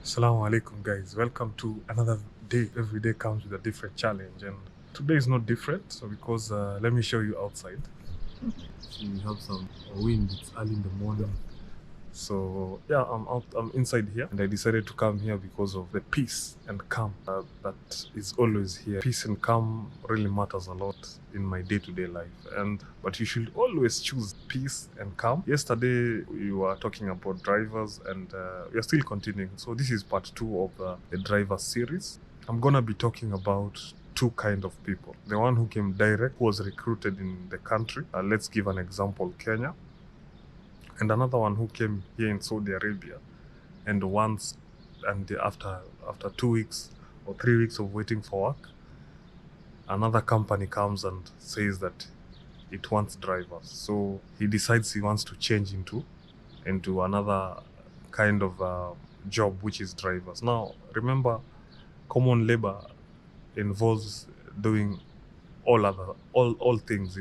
Assalamu alaikum, guys. Welcome to another day. Every day comes with a different challenge, and today is not different. So, because let me show you outside. See, we have some wind. It's early in the morning. So, yeah, I'm out. I'm inside here, and I decided to come here because of the peace and calm that is always here. Peace and calm really matters a lot in my day-to-day life, and but you should always choose peace and calm. Yesterday we were talking about drivers, and we are still continuing. So this is part two of the driver series. I'm gonna be talking about two kind of people. The one who came direct, who was recruited in the country. Let's give an example: Kenya, and another one who came here in Saudi Arabia, and once and after 2 weeks or 3 weeks of waiting for work, another company comes and says that it wants drivers. So he decides he wants to change into another kind of job, which is drivers. Now remember, common labor involves doing all things.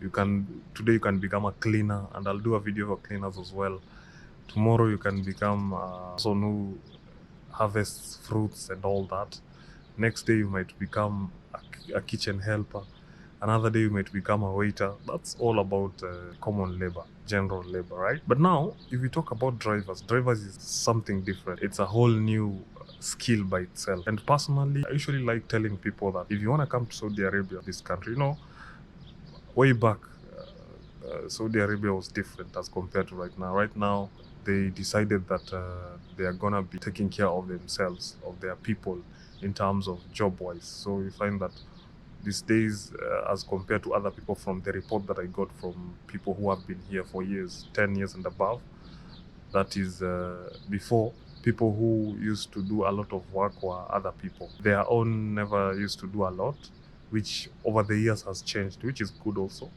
You can today you can become a cleaner, and I'll do a video for cleaners as well. Tomorrow you can become someone who harvests fruits and all that. Next day you might become a kitchen helper. Another day you might become a waiter. That's all about common labor, general labor, right? But now, if we talk about drivers is something different. It's a whole new skill by itself. And personally, I usually like telling people that if you want to come to Saudi Arabia, this country, way back, Saudi Arabia was different as compared to right now. Right now, they decided that they are gonna be taking care of themselves, of their people, in terms of job wise. So you find that these days, as compared to other people, from the report that I got from people who have been here for years, 10 years and above, that is before, people who used to do a lot of work were other people. Their own never used to do a lot, which over the years has changed, which is good also.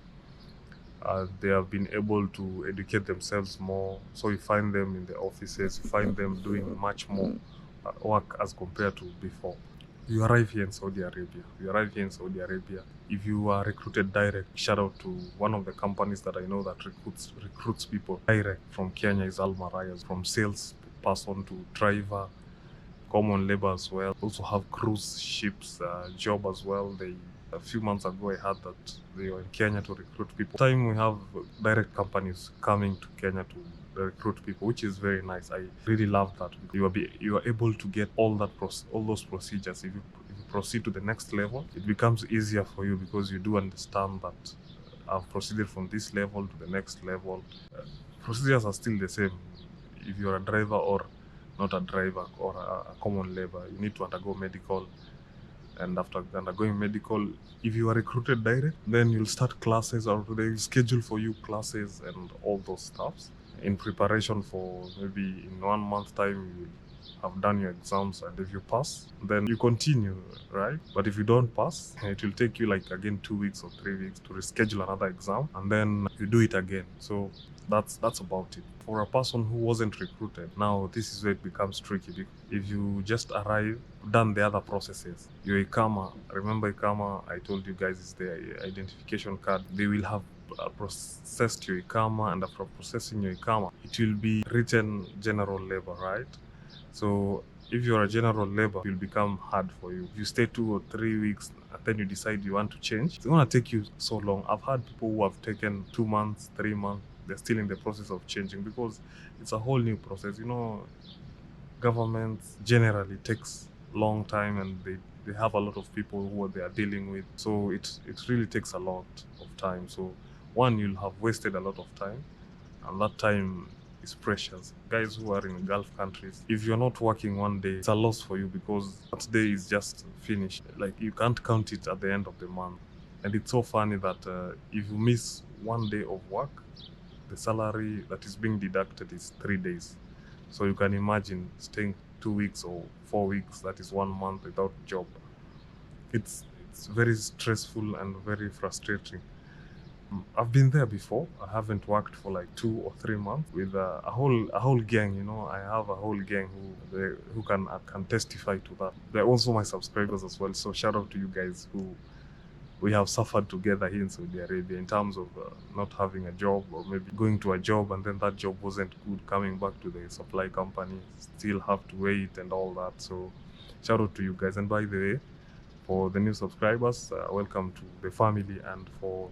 They have been able to educate themselves more. So you find them in the offices, you find them doing much more work as compared to before. You arrive here in Saudi Arabia. You arrive here in Saudi Arabia. If you are recruited direct, shout out to one of the companies that I know that recruits people direct from Kenya is Al Maraya, from sales person to driver, common labor as well. Also have cruise ships job as well. They A few months ago I heard that they were in Kenya to recruit people. Time we have direct companies coming to Kenya to recruit people, which is very nice. I really love that. You are able to get all those procedures. If you proceed to the next level, it becomes easier for you because you do understand that I've proceeded from this level to the next level. Procedures are still the same. If you're a driver or not a driver or a common labor, you need to undergo medical. And after undergoing medical, if you are recruited direct, then you'll start classes, or they will schedule for you classes and all those stuffs in preparation for maybe in 1 month time you have done your exams, and if you pass, then you continue, right? But if you don't pass, it will take you like again 2 weeks or 3 weeks to reschedule another exam, and then you do it again. So that's about it. For a person who wasn't recruited, now this is where it becomes tricky. If you just arrive, done the other processes, your Ikama, remember Ikama, I told you guys, is the identification card. They will have processed your Ikama, and after processing your Ikama, it will be written general labor, right? So if you're a general labor, it will become hard for you. If you stay 2 or 3 weeks and then you decide you want to change, it's gonna take you so long. I've had people who have taken 2 months, 3 months, they're still in the process of changing because it's a whole new process. Government generally takes long time, and they have a lot of people who they are dealing with. So it really takes a lot of time. So one, you'll have wasted a lot of time, and that time is precious. Guys who are in Gulf countries, if you're not working one day, it's a loss for you because that day is just finished. Like you can't count it at the end of the month. And it's so funny that if you miss one day of work, the salary that is being deducted is 3 days. So you can imagine staying 2 weeks or 4 weeks, that is 1 month without job. It's very stressful and very frustrating. I've been there before. I haven't worked for like 2 or 3 months with a whole gang. I have a whole gang who can testify to that. They're also my subscribers as well. So shout out to you guys who we have suffered together here in Saudi Arabia in terms of not having a job, or maybe going to a job and then that job wasn't good, coming back to the supply company, still have to wait and all that. So shout out to you guys. And by the way, for the new subscribers, welcome to the family. And for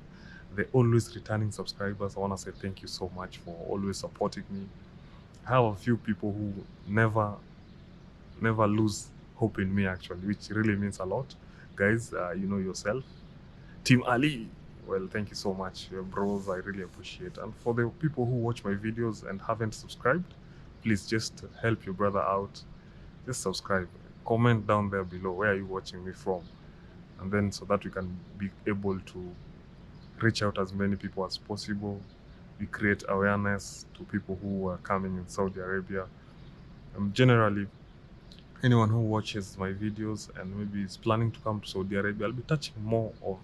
the always returning subscribers, I want to say thank you so much for always supporting me. I have a few people who never lose hope in me, actually, which really means a lot. Guys, you know yourself. Team Ali, well, thank you so much, bros. I really appreciate. And for the people who watch my videos and haven't subscribed, please just help your brother out. Just subscribe. Comment down there below where are you watching me from, and then so that we can be able to reach out as many people as possible. We create awareness to people who are coming in Saudi Arabia. Generally, anyone who watches my videos and maybe is planning to come to Saudi Arabia, I'll be touching more of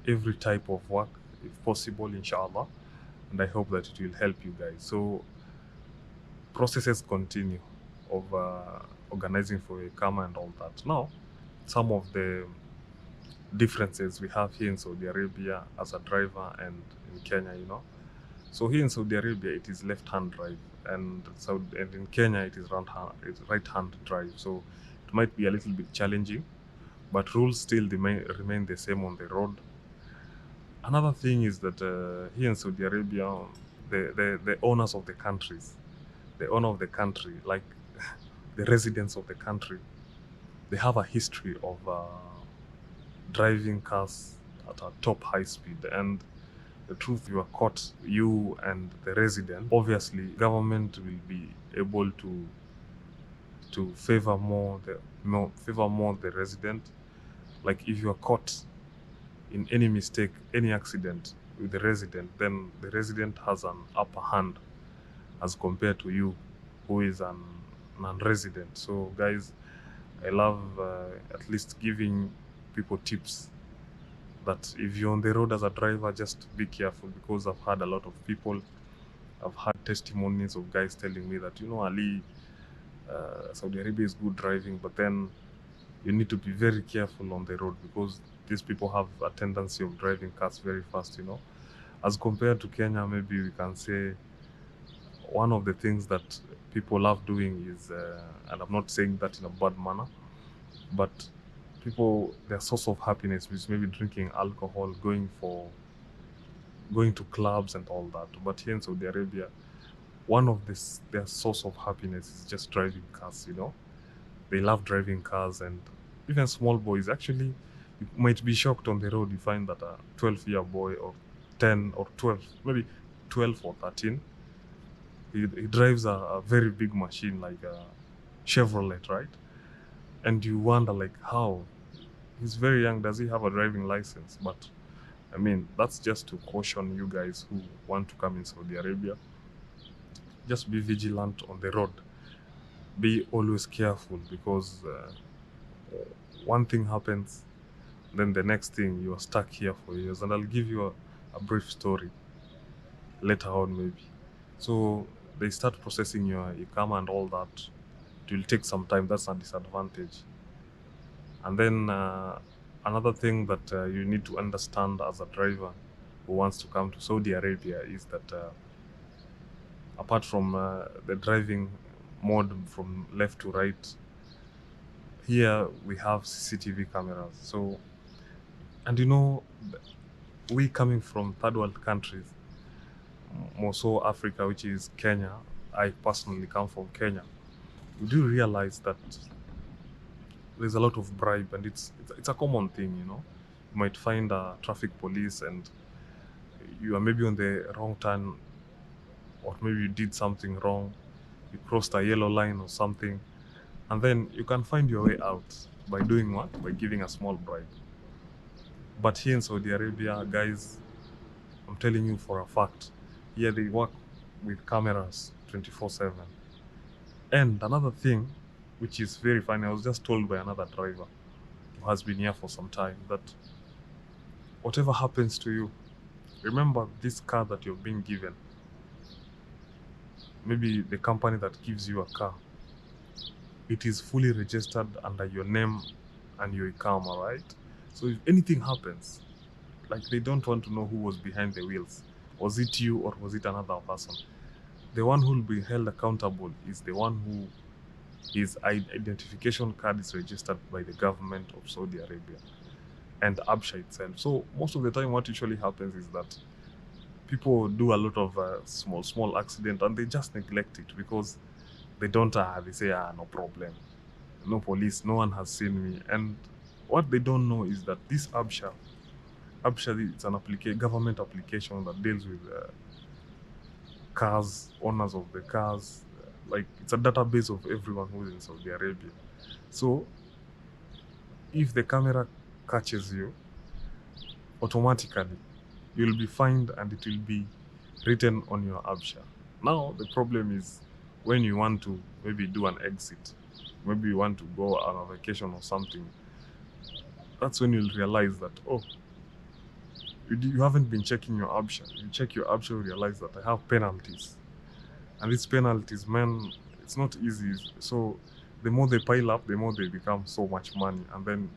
every type of work if possible, inshallah. And I hope that it will help you guys. So processes continue of organizing for a Ikama and all that. Now, some of the differences we have here in Saudi Arabia as a driver and in Kenya, you know. So here in Saudi Arabia, it is left-hand drive, and in Kenya, it is right-hand drive. So it might be a little bit challenging, but rules still remain the same on the road. Another thing is that here in Saudi Arabia, the owners of the countries, the owner of the country, like the residents of the country, they have a history of driving cars at a top high speed. And the truth, you are caught, you and the resident, obviously government will be able to favor more the resident. Like if you are caught in any mistake, any accident with the resident, then the resident has an upper hand as compared to you, who is an non-resident. So guys, I love at least giving people tips that if you're on the road as a driver, just be careful, because I've had a lot of people, I've had testimonies of guys telling me that, you know, Ali, Saudi Arabia is good driving, but then you need to be very careful on the road because these people have a tendency of driving cars very fast, you know. As compared to Kenya, maybe we can say one of the things that people love doing is, and I'm not saying that in a bad manner, but people, their source of happiness is maybe drinking alcohol, going to clubs and all that. But here in Saudi Arabia, one of their source of happiness is just driving cars, you know. They love driving cars, and even small boys. Actually, you might be shocked on the road, you find that a 12-year boy, or 10 or 12, maybe 12 or 13, he drives a very big machine like a Chevrolet, right? And you wonder, like, how? He's very young, does he have a driving license? But I mean, that's just to caution you guys who want to come in Saudi Arabia. Just be vigilant on the road. Be always careful, because one thing happens, then the next thing you are stuck here for years. And I'll give you a brief story later on, maybe. So they start processing your Ikama and all that. It will take some time. That's a disadvantage. And then another thing that you need to understand as a driver who wants to come to Saudi Arabia is that apart from the driving mode from left to right, here we have CCTV cameras. So, and you know, we coming from third world countries, more so Africa, which is Kenya. I personally come from Kenya. We do realize that there's a lot of bribe, and it's a common thing, you know. You might find a traffic police and you are maybe on the wrong turn, or maybe you did something wrong, you crossed a yellow line or something, and then you can find your way out by doing what? By giving a small bribe. But here in Saudi Arabia, guys, I'm telling you for a fact, here they work with cameras 24/7. And another thing, which is very funny, I was just told by another driver who has been here for some time that whatever happens to you, remember this car that you're being given, maybe the company that gives you a car, it is fully registered under your name and your Ikama, right? So if anything happens, like they don't want to know who was behind the wheels. Was it you or was it another person? The one who will be held accountable is the one who his identification card is registered by the government of Saudi Arabia and Absha itself. So most of the time what usually happens is that people do a lot of small accident and they just neglect it because they don't they say no problem, no police, no one has seen me. And what they don't know is that this Absha, it's an government application that deals with cars, owners of the cars. Like it's a database of everyone who's in Saudi Arabia. So if the camera catches you, automatically you'll be fined and it will be written on your Absha. Now the problem is when you want to maybe do an exit, maybe you want to go on a vacation or something, that's when you'll realize that, oh, you haven't been checking your Absha. You check your Absha, you realize that I have penalties. And these penalties, man, it's not easy. So the more they pile up, the more they become so much money. And then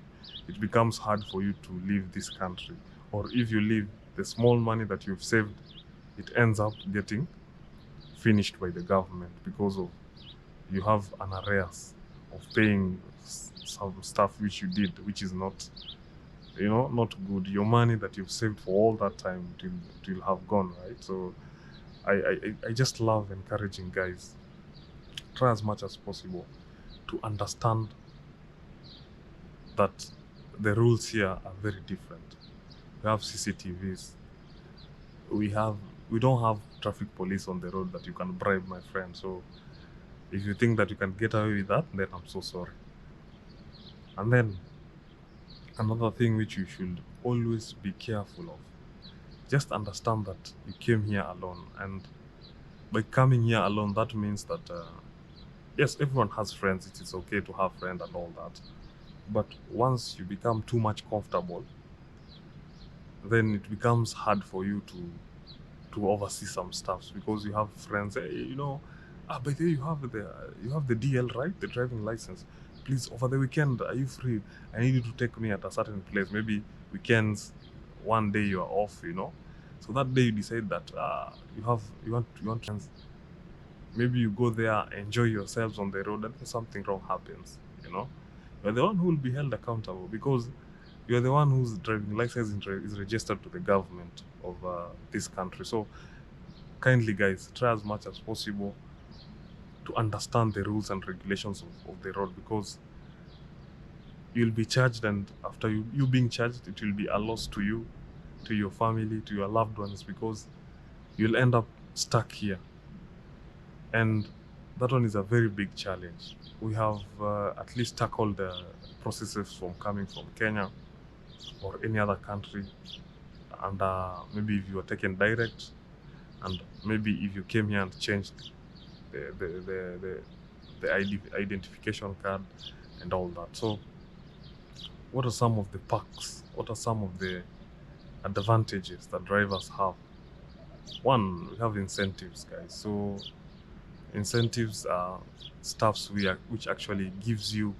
it becomes hard for you to leave this country. Or if you leave, the small money that you've saved, it ends up getting finished by the government because of you have an arrears of paying some stuff which you did, which is not, not good. Your money that you've saved for all that time, it will have gone, right? So I just love encouraging guys, try as much as possible to understand that the rules here are very different. We have CCTVs. We don't have traffic police on the road that you can bribe, my friend. So if you think that you can get away with that, then I'm so sorry. And then another thing which you should always be careful of, just understand that you came here alone. And by coming here alone, that means that yes, everyone has friends. It is okay to have friends and all that. But once you become too much comfortable, then it becomes hard for you to oversee some stuff because you have friends. Hey, by the way, you have the DL, right? The driving license. Please, over the weekend, are you free? I need you to take me at a certain place. Maybe weekends, one day you are off. So that day you decide that you want friends. Maybe you go there, enjoy yourselves on the road, and then something wrong happens. You're the one who will be held accountable because you're the one whose driving license is registered to the government of this country. So kindly, guys, try as much as possible to understand the rules and regulations of the road because you'll be charged, and after you being charged, it will be a loss to you, to your family, to your loved ones because you'll end up stuck here. And that one is a very big challenge. We have at least tackled the processes from coming from Kenya or any other country, and maybe if you were taken direct, and maybe if you came here and changed the identification card and all that. So what are some of the perks? What are some of the advantages that drivers have? One, we have incentives, guys. So incentives are stuffs which actually gives you,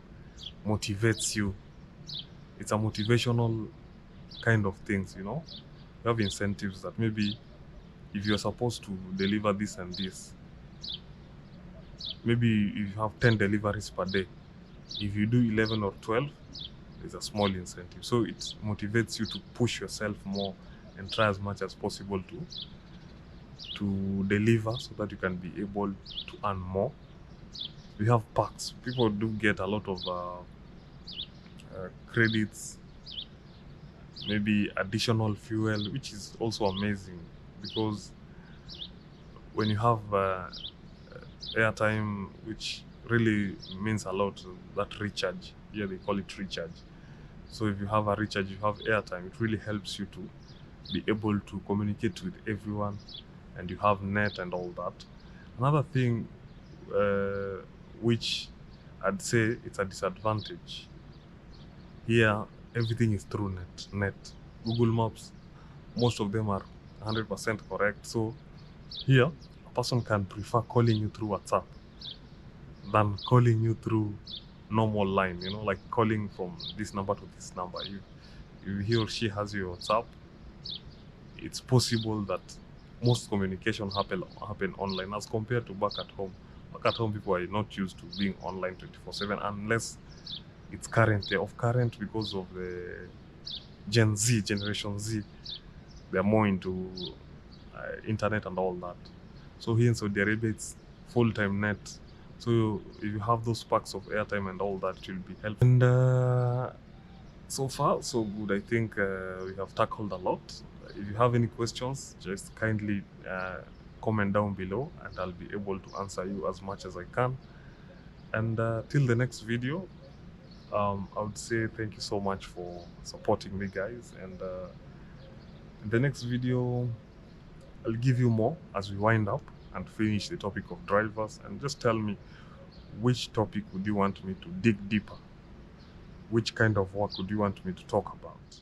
motivates you. It's a motivational kind of things. You have incentives that maybe if you're supposed to deliver this and this, maybe if you have 10 deliveries per day, if you do 11 or 12, there's a small incentive. So it motivates you to push yourself more and try as much as possible to deliver so that you can be able to earn more. We have perks. People do get a lot of credits, maybe additional fuel, which is also amazing because when you have airtime, which really means a lot, that recharge, here they call it recharge. So if you have a recharge, you have airtime, it really helps you to be able to communicate with everyone, and you have net and all that. Another thing which I'd say it's a disadvantage, here everything is through net. Google Maps, most of them are 100% correct. So here a person can prefer calling you through WhatsApp than calling you through normal line, like calling from this number to this number. if he or she has your WhatsApp, it's possible that most communication happen online as compared to back at home. Back at home, people are not used to being online 24/7 unless it's current. They're off current because of the Generation Z. They're more into internet and all that. So here in Saudi Arabia, it's full-time net. So if you have those packs of airtime and all that, it will be helpful. And so far, so good. I think we have tackled a lot. If you have any questions, just kindly comment down below and I'll be able to answer you as much as I can. And till the next video, I would say thank you so much for supporting me, guys. And in the next video, I'll give you more as we wind up and finish the topic of drivers. And just tell me, which topic would you want me to dig deeper? Which kind of work would you want me to talk about?